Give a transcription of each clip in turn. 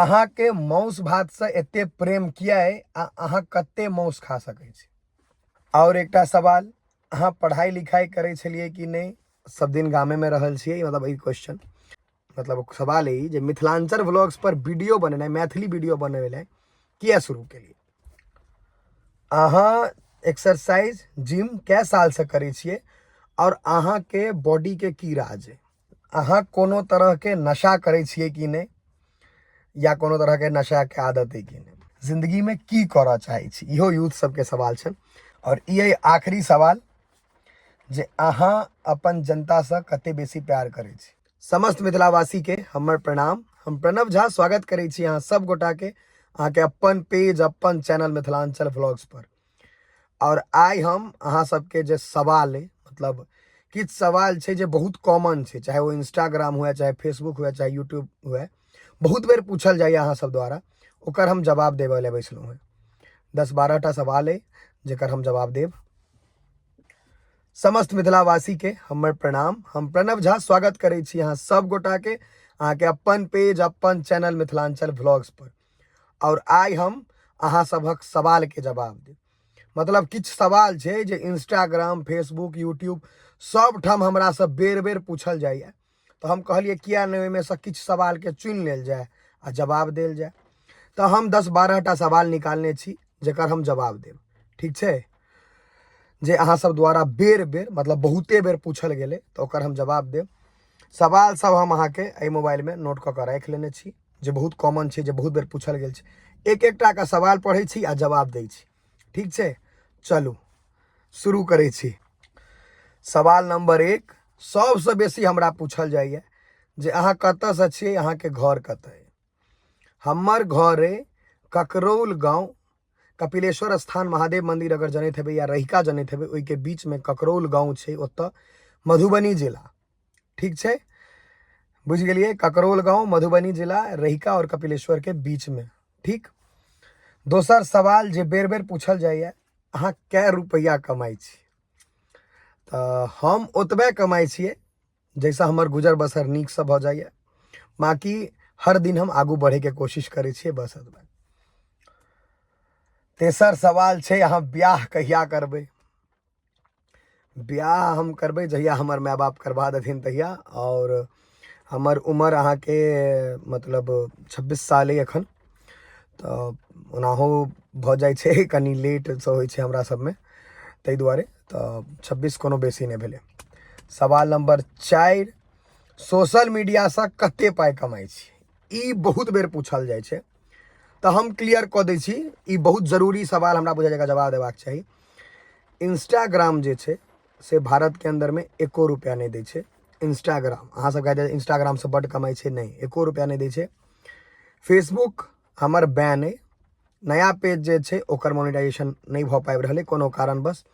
अहाँ के मांस भात से एते प्रेम किया है अहाँ कते मांस खा सकै छी। और एकटा सवाल, अहाँ पढ़ाई लिखाई करे छलिए कि नहीं? सब दिन गामे में रहल छियै, मतलब ई क्वेश्चन, मतलब सवाल है जे मिथिलांचल व्लॉग्स पर वीडियो बनेनाइ, मैथिली वीडियो बनेनाइ किया शुरू केलिए? अहाँ एक्सरसाइज जिम कै साल से करे छिए और अहाँ के बॉडी के की राज है? अहाँ कोनो तरह के नशा करे छिए कि नहीं, या कोनो तरह के नशा के आदत है कि नहीं? जिंदगी में की करऽ चाहे छी? इहो यूथ सबके सवाल छन। और ये आखिरी सवाल जे अहाँ अपन जनता से कते बेसी प्यार करे छी? समस्त मिथिलावासी के हमर प्रणाम। हम प्रणव झा स्वागत करे छी अहाँ सब गोटा के अहाँ के अपन पेज, अपन चैनल मिथिलांचल व्लॉग्स पर। और आई हम अहाँ सबके जे सवाल है, मतलब किछ सवाल छे जे बहुत कॉमन छे, चाहे वो इंस्टाग्राम हुए, चाहे फेसबुक हुए, चाहे यूट्यूब हुए, बहुत बेर पूछल जाए अहाँ सब द्वारा, ओकर हम जवाब देवे ले बैसलू हैं। 10-12टा सवाल है जेकर हम जवाब देव। समस्त मिथिलावासी के हमर प्रणाम। हम प्रणव झा स्वागत करे छी अहाँ सब गोटा के अहाँ के अपन पेज, अपन चैनल मिथिलांचल व्लॉग्स पर। और आई हम अहाँ सबक सवाल के जवाब देव। मतलब किछ सवाल छे जे इंस्टाग्राम, फेसबुक, यूट्यूब सब ठाम हमरा सब बेर बेर पूछल जाइए, तो हम कहलिए किया नहीं में से किछ सवाल के चुन लेल जाए आ जवाब देल जाए। तो हम 10-12टा सवाल निकालने छी जेकर हम जवाब देव, ठीक छे? जे अहाँ सब द्वारा बेर बेर, मतलब बहुते बेर पूछल गेले, तो ओकर हम जवाब देव। सवाल सब हम अहाँ के ए मोबाइल में नोट क के राख लेने छी, जे बहुत कॉमन छे, जे बहुत बेर पूछल गेल छे। एक एकटा का सवाल पढ़े छी आ जवाब दे छी, ठीक छे? चलू शुरू करे छी। सवाल नंबर 1 सबसे बेसी हमरा पूछल जाइए जे अहाँ कत से छिए, अहाँ के घर कत है? हमर घर है ककरौल गांव, कपिलेश्वर स्थान महादेव मंदिर अगर जनैत हेबे या रहिका जनैत हेबे, ओई के बीच में ककरौल गांव छे, ओत मधुबनी जिला, ठीक छे? बुझ गेलिए? ककरौल गांव, मधुबनी जिला, रहिका और कपिलेश्वर के बीच में, ठीक? दोसर सवाल जे बेर बेर पूछल जाइए, अहाँ कै रुपया कमाई छी? तो हम ओतबे कमाई छिए जैसा हमर गुजर बसर नीक से भ जाइए, बाकी हर दिन हम आगू बढ़े के कोशिश करे छिए, बस एतबे। तेसर सवाल छे अहाँ ब्याह कहिया करबे? ब्याह हम करबे जहिया हमर माय बाप करवा देथिन तहिया। और हमर उम्र अहाँ के मतलब 26 साल है एखन, तो ओनाहो भ जाय छे, कनी लेट से होय छे हमरा सब में, तै दुआरे तो 26 कोनो बेसी नहीं भेले। सवाल नंबर 4 सोशल मीडिया से कते पाई कमाई छी? ई बहुत बेर पूछल जाय छे, तो हम क्लियर क दै छी। ई बहुत जरूरी सवाल हमरा बुझाय जगह जवाब देबाक चाही। इंस्टाग्राम जे छे से भारत के अंदर में एको रुपया नहीं दे छे। इंस्टाग्राम अहाँ सब कहते इंस्टाग्राम से बड़ कमाई छे, नहीं, एको रुपया नहीं दे छे। फेसबुक हमर बैन है, नया पेज जे छे ओकर मोनेटाइजेशन नहीं भ पाबि रहले कोनो कारणवश।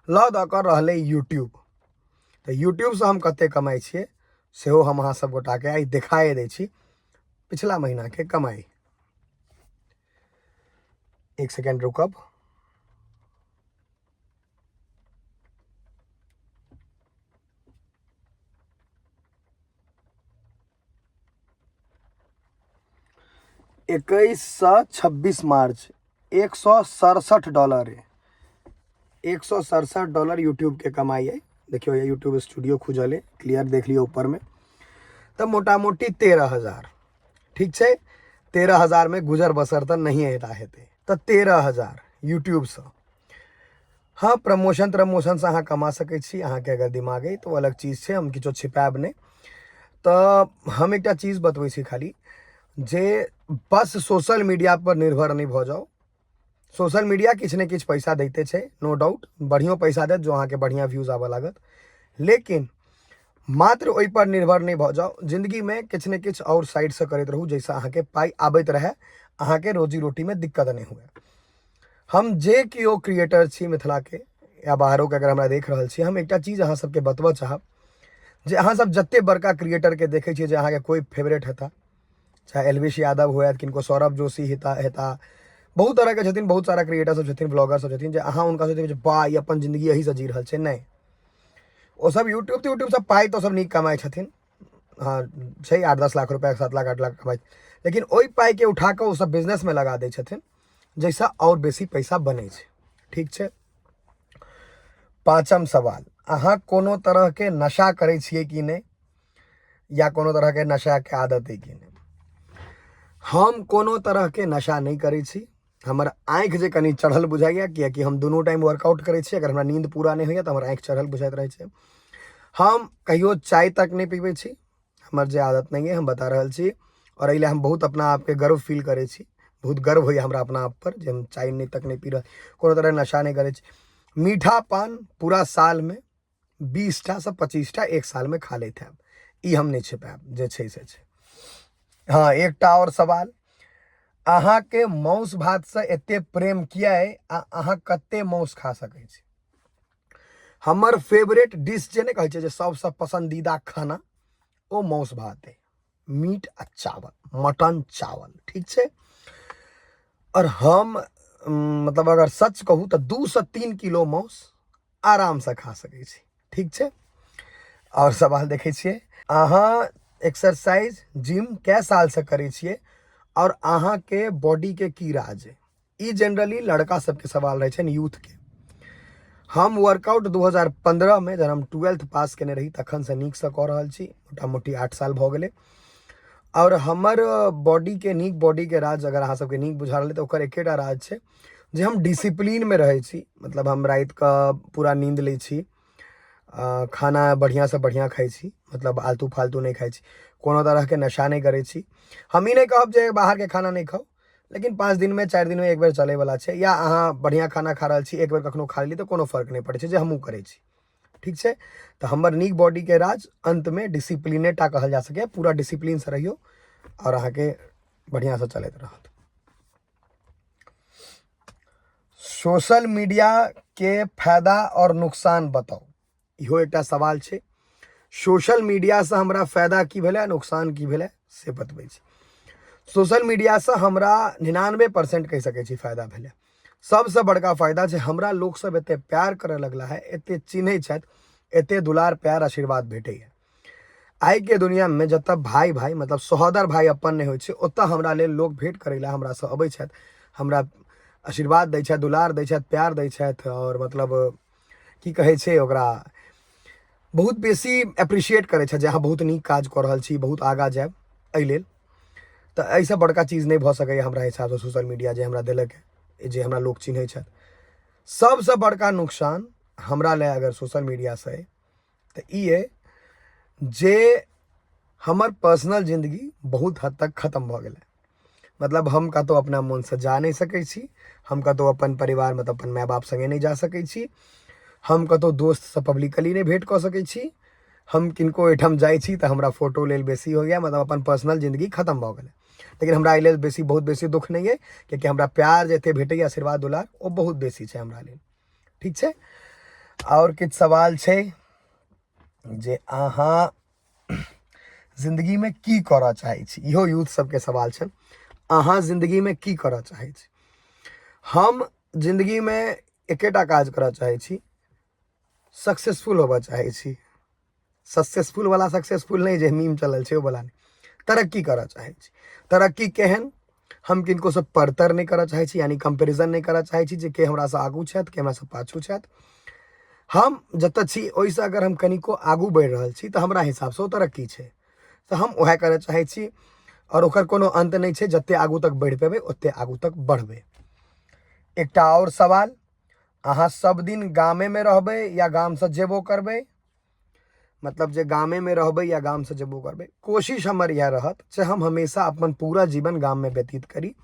ल द कर रहले यूट्यूब, तो यूट्यूब से हम कते कमाई छिए सेहो हम अहाँ सब गोटा के आई देखाए दै छी पिछला महीना के कमाई। एक सेकेंड रुकब। $21 से 26 मार्च $167 है। $167 यूट्यूब के कमाई है। देखियो ये यूट्यूब स्टूडियो खुजल है, क्लियर देख लियो ऊपर में। तो मोटा मोटी 13,000, ठीक छे? 13,000 में गुजर बसर तो नहीं हेते, तो 13,000 यूट्यूब से। हाँ, प्रमोशन से अहाँ कमा सके छी, अहाँ के अगर दिमाग है तो अलग चीज छे, हम किछो छिपाब नहीं। तो हम एकटा चीज बतबै छी खाली, जे बस सोशल मीडिया पर निर्भर नहीं भ जाओ। सोशल मीडिया किछ ने किछ पैसा देते छे, नो डाउट, बढ़िया पैसा देत जो अहाँ के बढ़िया व्यूज आवे लागत, लेकिन मात्र ओइ पर निर्भर नहीं भ जाओ। जिंदगी में किछ ने किछ और साइड से करते रहू, जैसा अहाँ के पाई आबैत रहे, अहाँ के रोजी रोटी में दिक्कत नहीं हुए। हम जे कियो क्रिएटर छी मिथिला के या बाहरों के अगर हमरा देख रहल छी, हम एकटा चीज अहाँ सबके बतबऽ चाहब, जे अहाँ सब जत्ते बड़का क्रिएटर के देखे छिए जे अहाँ के कोई फेवरेट हेता, चाहे एलविश यादव हुए, किनको सौरभ जोशी हेता, बहुत तरह के छथिन, बहुत सारा क्रिएटर सब छथिन, ब्लॉगर सब छथिन, जे अहाँ उनका सोचते जे बा ई अपन जिंदगी यही से जी रहल छे, नहीं। वो सब यूट्यूब से पाई तो सब नीक कमाई छथिन। हाँ, छे 8-10 लाख रुपया, 7 लाख 8 लाख कमाई, लेकिन ओहि पाई के उठा के ओ सब बिजनेस में लगा दै छथिन जैसा और बेसी पैसा बनै छै। ठीक छै। पांचम सवाल, अहाँ कोनो तरह के नशा करै छियै कि नहीं, या कोनो तरह के नशा के आदत है कि नहीं? हम कोनो तरह के नशा नहीं करै छी। हमर आँखि जे कनि चढ़ल बुझाइए, कियाकि हम दुनू टाइम वर्कआउट करै छी। अगर हमरा नींद पूरा नहीं होइए तो हमर आँखि चढ़ल बुझाइत रहै छै। हम कहियो चाय तक नहीं पीबै छी, हमर जे आदत नहीं है, हम बता रहल छी। और एहि हम बहुत अपना आप के गर्व फील करै छी, बहुत गर्व होइए हमरा अपना आप पर जे हम चाय नहीं तक नहीं पी रह, कोनो तरह नशा नहीं करै छी। मीठा पान पूरा साल में 20टा से 25टा एक साल में खा लेते हैं, ई हम नहीं छिपायब, जे छै से छै। हाँ, एकटा और सवाल, अहाँ के मांस भात से एते प्रेम किया है, अहाँ कते मांस खा सकै छी? हमर फेवरेट डिश जे नहीं कहै छै, जे सबसे पसंदीदा खाना, ओ मांस भात है, मीट आ चावल, मटन चावल। ठीक छै। और हम मतलब अगर सच कहूँ तो 2 से 3 किलो मांस आराम से खा सकै छी। ठीक छै। और सवाल देखे छियै, अहाँ एक्सरसाइज जिम कै साल से करै छियै, और अहाँ के बॉडी के की राज है? ई जनरली लड़का सबके सवाल रहे छै, यूथ के। हम वर्कआउट 2015 में जब हम 12th पास केने रही तखन से नीक से कऽ रहल छी, मोटा मोटी 8 साल भऽ गेलै। और हमर बॉडी के नीक बॉडी के राज अगर अहाँ सबके नीक बुझा रहल तो ओकर एकेटा राज छै, जे हम डिसिप्लीन में रहै छी। मतलब हम रात के पूरा नींद लै छी, खाना बढ़िया से बढ़िया खाई छी, मतलब आलतू फालतू नहीं खाई छी, कोनो तरह के नशा नहीं करै छी। हम ई नहीं कहब जे बाहर के खाना नहीं खाओ, लेकिन 5 दिन में 4 दिन में एक बेर चले वाला छै। या अहाँ बढ़िया खाना खा रहल छी, एक बेर कखनो खा ली तो कोनो फर्क नहीं पड़े छै, जे हमहूँ करै छी। ठीक छै। तो हमर नीक बॉडी के राज अंत में डिसिप्लिनेटा कहल जा सके, पूरा डिसिप्लिन से रहियो और अहाँ के बढ़िया से चलत रहत। सोशल मीडिया के फायदा और नुकसान बताओ, इहो एकटा सवाल छै। सोशल मीडिया से हमरा फायदा की भेलै, नुकसान की भेलै, से बतबै छी। सोशल मीडिया से हमरा 99% कह सकै छी फायदा भेलै। सबसे बड़का फायदा छै, हमरा लोग सब एते प्यार करे लगला है, एते चिन्है छथि, एते दुलार प्यार आशीर्वाद भेटैया। आइ के दुनिया में जतऽ भाई भाई मतलब सहोदर भाई अपन नहीं होइ छै, ओतऽ हमरा लेल लोग भेंट करै ला हमरा से अबै छथि, हमरा आशीर्वाद दै छथि, दुलार दै छथि, प्यार दै छथि, और मतलब की कहै छै ओकरा, बहुत बेसी एप्रिशिएट करै छथि जे अहाँ बहुत नीक काज कऽ रहल छी, बहुत आगाँ जायब एहि लेल। तो ऐसा बड़का चीज नहीं भऽ सकैया हमरा हिसाब से सोशल मीडिया जे हमरा देलक है, जे हमरा लोग चिन्है छथि। सबसे बड़का नुकसान हमरा ले अगर सोशल मीडिया से है तो ई है जे हमर पर्सनल जिंदगी बहुत हद तक खत्म भऽ गेलै। मतलब हम कतौ अपना मन से जा नहीं सकै छी, हम कतौ अपन परिवार मतलब अपन माय बाप संगे नहीं जा सकै छी, हम कतौ दोस्त से पब्लिकली नहीं भेंट कऽ सकै छी, हम किनको ओहिठाम जाइ छी तो हमरा फोटो लेल बेसी हो गया, मतलब अपन पर्सनल जिंदगी खत्म भऽ गेलै। लेकिन हमरा एहि लेल बेसी बहुत बेसी दुख नहीं है, क्योंकि हमरा प्यार जे एते भेटैया आशीर्वाद दुलार ओ बहुत बेसी छै हमरा लेल। ठीक छै। और किछु सवाल छै जे अहाँ जिंदगी में की करऽ चाहै छी, इहो यूथ सबके सवाल छै, अहाँ जिंदगी में की करऽ चाहै छी? हम जिंदगी में एकेटा काज करऽ चाहै छी, सक्सेसफुल होबऽ चाहै छी। सक्सेसफुल वाला सक्सेसफुल नहीं जे मीम चलल छै ओ वाला नहीं, तरक्की करऽ चाहै छी। तरक्की केहन, हम किनको से परतर नहीं करऽ चाहै छी, यानी कंपेरिजन नहीं करऽ चाहै छी जे के हमरा से आगू छथि, के हमरा से पाछू छथि। हम जतऽ छी ओहिसँ अगर हम कनिको आगू बढ़ि रहल छी तऽ हमरा हिसाब से ओ तरक्की छै, तऽ हम वएह करऽ चाहै छी। और ओकर कोनो अंत नहीं छै, जते आगू तक बढ़ि पेबै ओते आगू तक बढ़बै। एकटा और सवाल, अहाँ सब दिन गामे में रहबै या गाम से जेबो करबै? मतलब जे गामे में रहबै या गाम से जेबो करबै? कोशिश हमर यह रहत जे हम हमेशा अपन पूरा जीवन गाम में व्यतीत करी,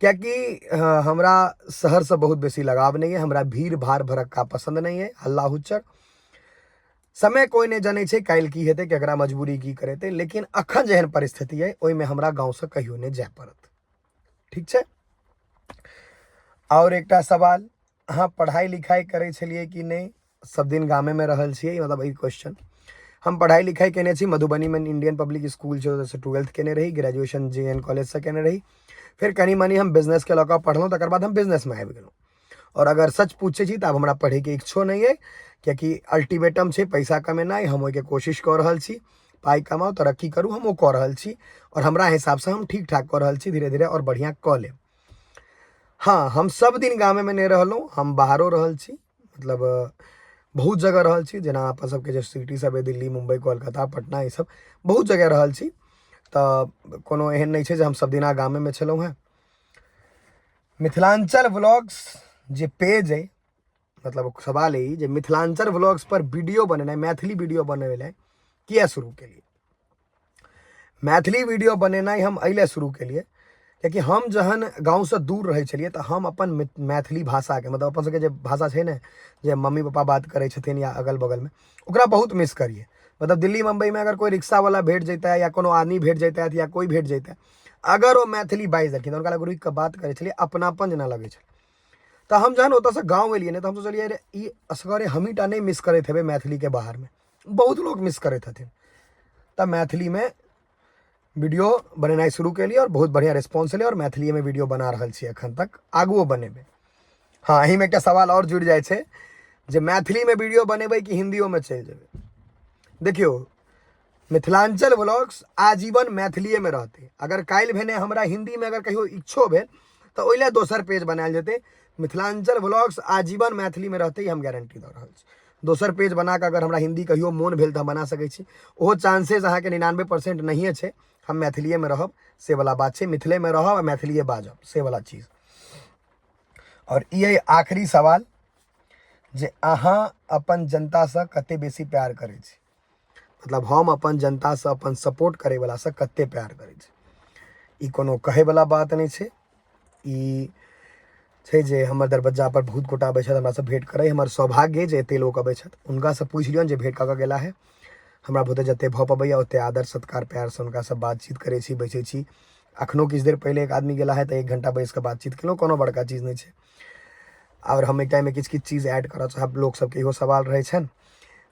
क्योंकि हमरा शहर से बहुत बेसी लगाव नहीं है, हमरा भीड़ भाड़ भड़क्का पसंद नहीं है, हल्ला हुच्चड़। समय कोई नहीं जाने छै काल्हि की हेतै, केकरा मजबूरी की करेतै, लेकिन अखन जेहन परिस्थिति है ओहिमे हमरा गाँव से कहियो नहीं जाय पड़त। ठीक छै। और एकटा सवाल, अहाँ पढ़ाई लिखाई करे छलिए कि नहीं? सब दिन गामे में रहल छियै, मतलब ई क्वेश्चन। हम पढ़ाई लिखाई केने छी मधुबनी में, इंडियन पब्लिक स्कूल छै, ओतऽ से 12th केने रही, ग्रेजुएशन JN कॉलेज से केने रही, फिर कनी मनी हम बिजनेस के लऽ कऽ पढ़लहुँ, तकर बाद हम बिजनेस में आबि गेलहुँ। और अगर सच पूछे छी तऽ आब हमरा पढ़े के इच्छो नहीं है, क्योंकि अल्टीमेटम छै पैसा कमेनाइ, हम ओहिके कोशिश कऽ रहल छी, पाई कमाओ, तरक्की करू, हम वो कऽ रहल छी और हमरा हिसाब से हम ठीक ठाक कऽ रहल छी, धीरे धीरे और बढ़िया कऽ लेब। हाँ, हम सब दिन गामे में नहीं रहलहुँ, हम बाहरो रहल छी, मतलब बहुत जगह रहल छी, जेना अपन सबके जे सिटी सब है दिल्ली, मुंबई, कोलकाता, पटना, ई सब बहुत जगह रहल छी। तऽ कोनो एहन नहीं छै जे हम सब दिना गामे में छलहुँ हैं। मिथिलांचल व्लॉग्स जे पेज है, मतलब सवाल है जे मिथिलांचल व्लॉग्स पर वीडियो बनेनाइ, मैथिली वीडियो बनेनाइ किया शुरू केलिए। मैथिली वीडियो बनेनाइ हम अइले शुरू केलिए कियाकि हम जहन गाँव से दूर रहे छलिए तऽ हम अपन मैथिली भाषा के, मतलब अपन सबके जे भाषा छै ने, जे मम्मी पापा बात करे छथिन या अगल बगल में, ओकरा बहुत मिस करिए। मतलब दिल्ली मुंबई में अगर कोई रिक्शा वाला भेट जैता है या कोनो आदमी भेट जैता है या कोई भेट जैता है, अगर वो मैथिली बाजि देलखिन तऽ हुनका लग रुकि कऽ बात करे छलिए, अपनापन जेना लगे छल। तो हम जहन ओतऽ से गाँव एलिए ने, तो हम सोचलिए अरे ई असगरे हमहीटा नहीं मिस करैत हेबै मैथिली के बाहर में, बहुत लोग मिस करैत हथिन। तब मैथिली में वीडियो बनेनाइ शुरू केलिए और बहुत बढ़िया रिस्पॉन्स एलै और मैथिली में वीडियो बना रहल छी एखन तक, आगुओ बनेबै। हाँ, एही में एकटा सवाल और जुड़ जाए छै जे मैथिली में वीडियो बनेबै कि हिंदियो में चलि जेबै। देखियो, मिथिलांचल व्लॉग्स आजीवन मैथिलीए में रहते। अगर काल्हि भेने हमरा हिंदी में अगर कहियो इच्छो भेल तो ओइले दोसर पेज बनायल जेतै। मिथिलांचल व्लॉग्स आजीवन मैथिली में रहते, हम गारंटी दऽ रहल छी। दोसर पेज बना के अगर हमरा हिंदी कहियो मोन भेल तो हम बना सकै छी, ओहो चांसेस अहाँके 99% नहिए छै। हम मैथिलीए में रहब से वाला बात छै, मिथिले में रहब आ मैथिलीए बाजब से वाला चीज। और ये आखिरी सवाल जे अहाँ अपन जनता से कते बेसी प्यार करै छी, मतलब हम अपन जनता से, अपन सपोर्ट करे वाला से कते प्यार करै छी। ई कोनो कहे वाला बात नहीं छै, ई छै जे हमर दरबज्जा पर बहुत गोटा अबै छथि हमरा से भेंट करे। हमर सौभाग्य जे एते लोग अबै छथि, हुनका से पूछि लियौन जे भेंट कऽ के गेला है। हमरा बहुते जते भऽ पबैया ओते आदर सत्कार प्यार से हुनका से बातचीत करे छी, बैसे छी। अखनो किछु देर पहले एक आदमी गेला है तो 1 घंटा बैस के बातचीत केलहुँ, कोनो बड़का चीज नहीं छै। और हम एक टाइम में किछु चीज ऐड करऽ चाहब। लोग सबके इहो सवाल रहे छन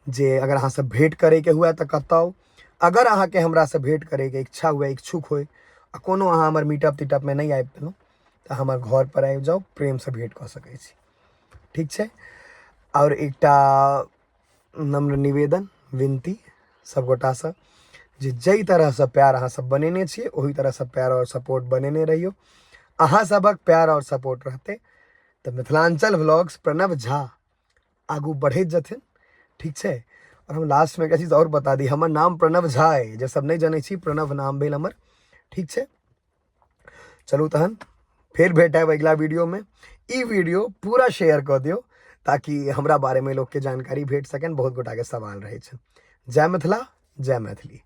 जे अगर अहाँ से भेंट करे के हुए तो कतौ, अगर अहाँ के हमरा से भेंट करे के इच्छा हुए, इच्छुक होय आ कोनो अहाँ हमर मीटअप तीटअप में नहीं आबि पेलहुँ तो हमर घर पर आबि जाओ, प्रेम से भेंट कऽ सकै छी, ठीक छै। और एकटा नम्र निवेदन विनती सब गोटा से जे जई तरह से प्यार अहाँ सब बनेने छियै, ओही तरह से प्यार और सपोर्ट बनेने रहियो। अहाँ सबक प्यार और सपोर्ट रहते तो मिथिलांचल व्लॉग्स प्रणव झा आगू बढ़ैत जथिन, ठीक छै। और हम लास्ट में एक चीज और बता दी, हमर नाम प्रणव झा है, जे सब नहीं जानै छी, प्रणव नाम भेल हमर, ठीक छै। चलू तहन फिर भेटब अगला वीडियो में। ई वीडियो पूरा शेयर कर दियो ताकि हमरा बारे में लोग के जानकारी भेट सकन। बहुत गोटा के सवाल रहे छै। जय मिथिला, जय मैथिली।